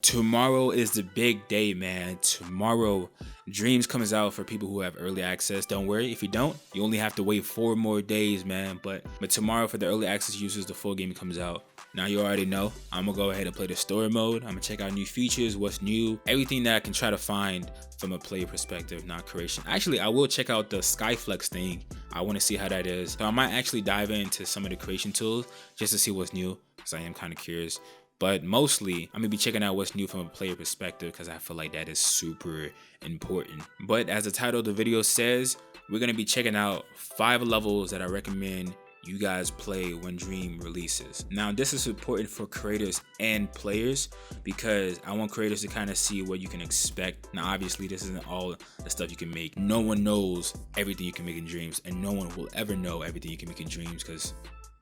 Tomorrow is the big day, man. Tomorrow, Dreams comes out for people who have early access. Don't worry, if you don't, you only have to wait 4 more days, man. But tomorrow for the early access users, the full game comes out. Now you already know, I'm gonna go ahead and play the story mode. I'm gonna check out new features, what's new, everything that I can try to find from a player perspective, not creation. Actually, I will check out the Skyflex thing. I wanna see how that is. So I might actually dive into some of the creation tools just to see what's new, because I am kind of curious. But mostly, I'm gonna be checking out what's new from a player perspective because I feel like that is super important. But as the title of the video says, we're gonna be checking out 5 levels that I recommend you guys play when Dream releases. Now, this is important for creators and players because I want creators to kind of see what you can expect. Now, obviously, this isn't all the stuff you can make. No one knows everything you can make in Dreams, and no one will ever know everything you can make in Dreams because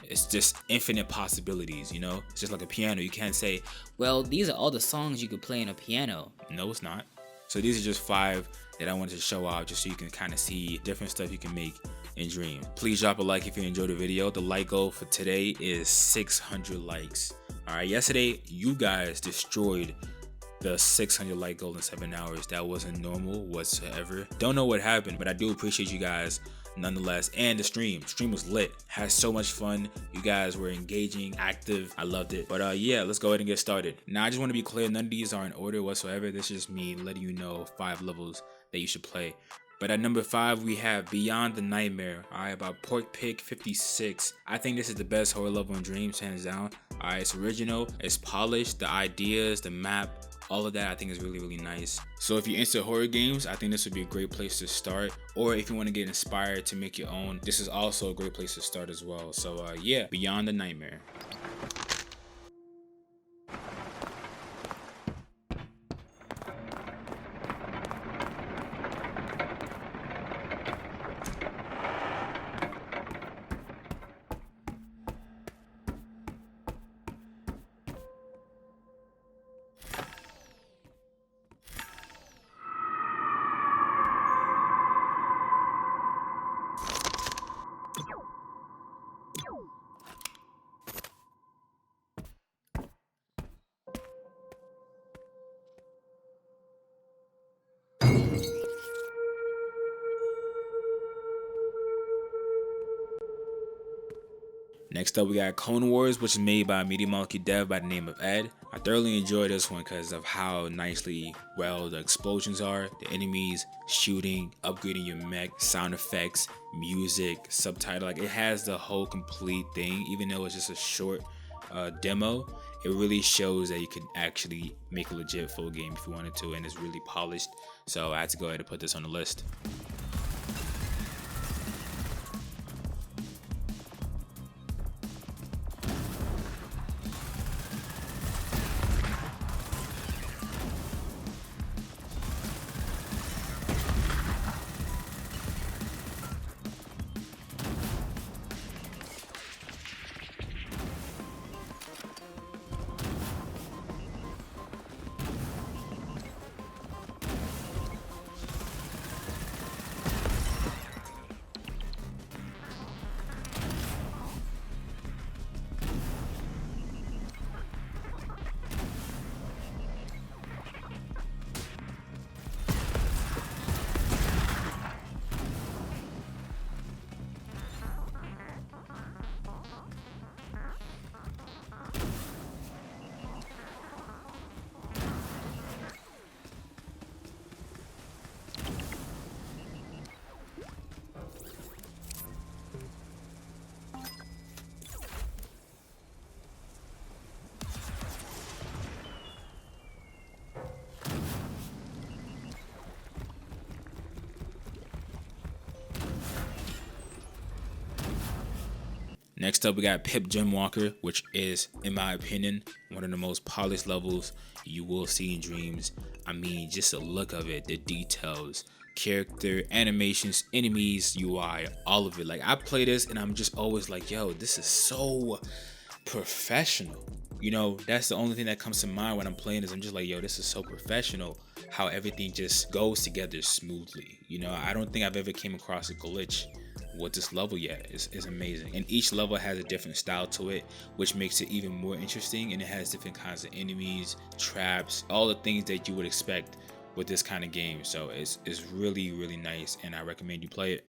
it's just infinite possibilities, you know? It's just like a piano. You can't say, well, these are all the songs you could play on a piano. no, it's not. So these are just 5 that I wanted to show off just so you can kind of see different stuff you can make in Dream. Please drop a like if you enjoyed the video. The like goal for today is 600 likes. All right, yesterday you guys destroyed the 600 like goal in 7 hours. That wasn't normal whatsoever. Don't know what happened, but I do appreciate you guys nonetheless. And the stream was lit, had so much fun. You guys were engaging, active. I loved it. But yeah, let's go ahead and get started. Now, I just want to be clear, none of these are in order whatsoever. This is just me letting you know 5 levels that you should play. But at number 5, we have Beyond the Nightmare, alright, by Pork Pig 56. I think this is the best horror level in Dreams, hands down. Alright, it's original, it's polished, the ideas, the map, all of that I think is really, really nice. So if you're into horror games, I think this would be a great place to start. Or if you want to get inspired to make your own, this is also a great place to start as well. So yeah, Beyond the Nightmare. Next up, we got Clone Wars, which is made by a Media Molecule dev by the name of Ed. I thoroughly enjoyed this one because of how nicely well the explosions are, the enemies, shooting, upgrading your mech, sound effects, music, subtitle. Like, it has the whole complete thing. Even though it's just a short demo, it really shows that you can actually make a legit full game if you wanted to, and it's really polished. So I had to go ahead and put this on the list. Next up, we got Pip Jim Walker, which is, in my opinion, one of the most polished levels you will see in Dreams. I mean, just the look of it, the details, character, animations, enemies, UI, all of it. Like, I play this and I'm just always like, yo, this is so professional. You know, that's the only thing that comes to mind when I'm playing this. I'm just like, yo, this is so professional, how everything just goes together smoothly. You know, I don't think I've ever came across a glitch with this level yet. It's amazing. And each level has a different style to it, which makes it even more interesting. And it has different kinds of enemies, traps, all the things that you would expect with this kind of game. So it's really, really nice, and I recommend you play it.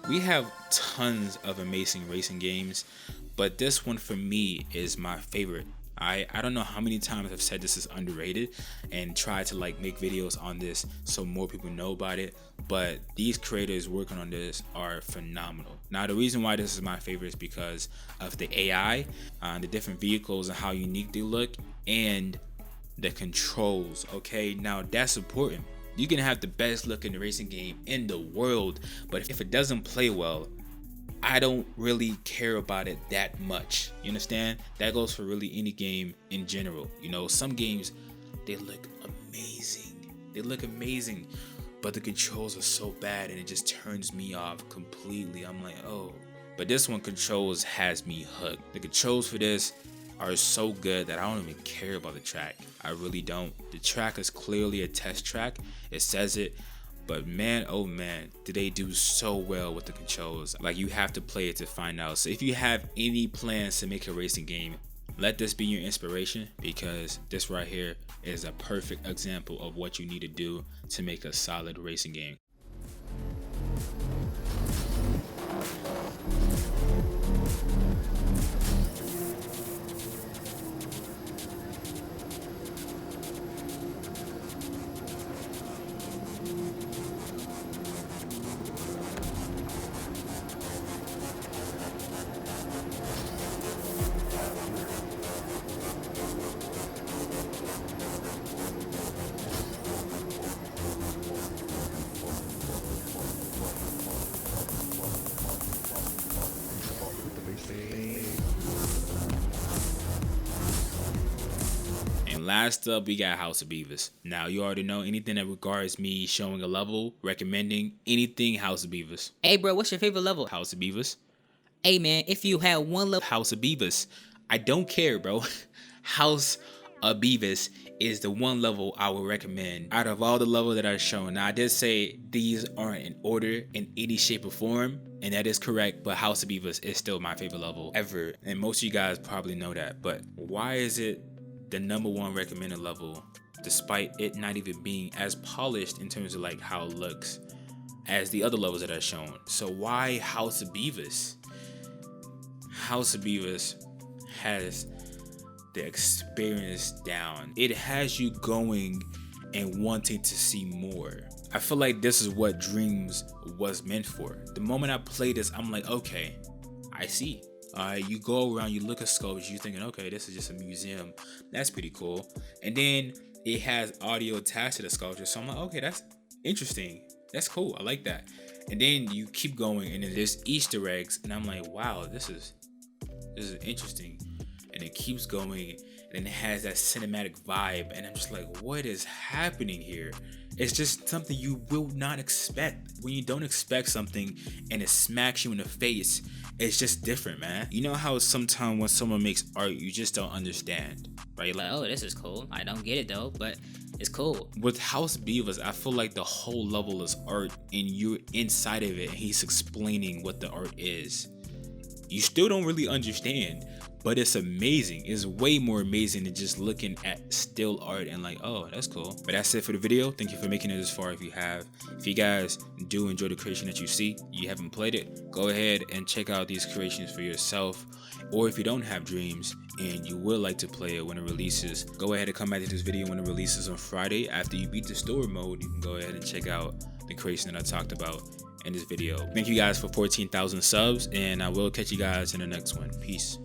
We have tons of amazing racing games, but this one for me is my favorite. I don't know how many times I've said this is underrated and tried to like make videos on this so more people know about it, but these creators working on this are phenomenal. Now the reason why this is my favorite is because of the AI, the different vehicles and how unique they look, and the controls. Okay, now that's important. You can have the best looking racing game in the world, but if it doesn't play well, I don't really care about it that much. You understand? That goes for really any game in general. You know, some games, they look amazing. They look amazing, but the controls are so bad and it just turns me off completely. I'm like, oh. But this one, controls has me hooked. The controls for this are so good that I don't even care about the track. I really don't. The track is clearly a test track. It says it. But man, oh man, did they do so well with the controls. Like, you have to play it to find out. So if you have any plans to make a racing game, let this be your inspiration, because this right here is a perfect example of what you need to do to make a solid racing game. Last up, we got Haus Of Bevis. Now, you already know anything that regards me showing a level, recommending anything Haus Of Bevis. Hey, bro, what's your favorite level? Haus Of Bevis. Hey, man, if you had one level. Haus Of Bevis. I don't care, bro. Haus Of Bevis is the one level I would recommend out of all the levels that I've shown. Now, I did say these aren't in order in any shape or form, and that is correct, but Haus Of Bevis is still my favorite level ever. And most of you guys probably know that, but why is it the #1 recommended level, despite it not even being as polished in terms of like how it looks as the other levels that I've shown? So why Haus Of Bevis? Haus Of Bevis has the experience down. It has you going and wanting to see more. I feel like this is what Dreams was meant for. The moment I play this, I'm like, okay, I see. You go around, you look at sculptures, you're thinking, okay, this is just a museum. That's pretty cool. And then it has audio attached to the sculpture. So I'm like, okay, that's interesting. That's cool. I like that. And then you keep going, and then there's Easter eggs. And I'm like, wow, this is interesting. And it keeps going, and it has that cinematic vibe. And I'm just like, what is happening here? It's just something you will not expect. When you don't expect something and it smacks you in the face, it's just different, man. You know how sometimes when someone makes art, you just don't understand, right? Like, oh, this is cool. I don't get it though, but it's cool. With Haus Of Bevis, I feel like the whole level is art, and you're inside of it, and he's explaining what the art is. You still don't really understand, but it's amazing. It's way more amazing than just looking at still art and like, oh, that's cool. But that's it for the video. Thank you for making it this far. If you have, if you guys do enjoy the creation that you see, you haven't played it, go ahead and check out these creations for yourself. Or if you don't have Dreams and you would like to play it when it releases, go ahead and come back to this video when it releases on Friday. After you beat the story mode, you can go ahead and check out the creation that I talked about in this video. Thank you guys for 14,000 subs, and I will catch you guys in the next one. Peace.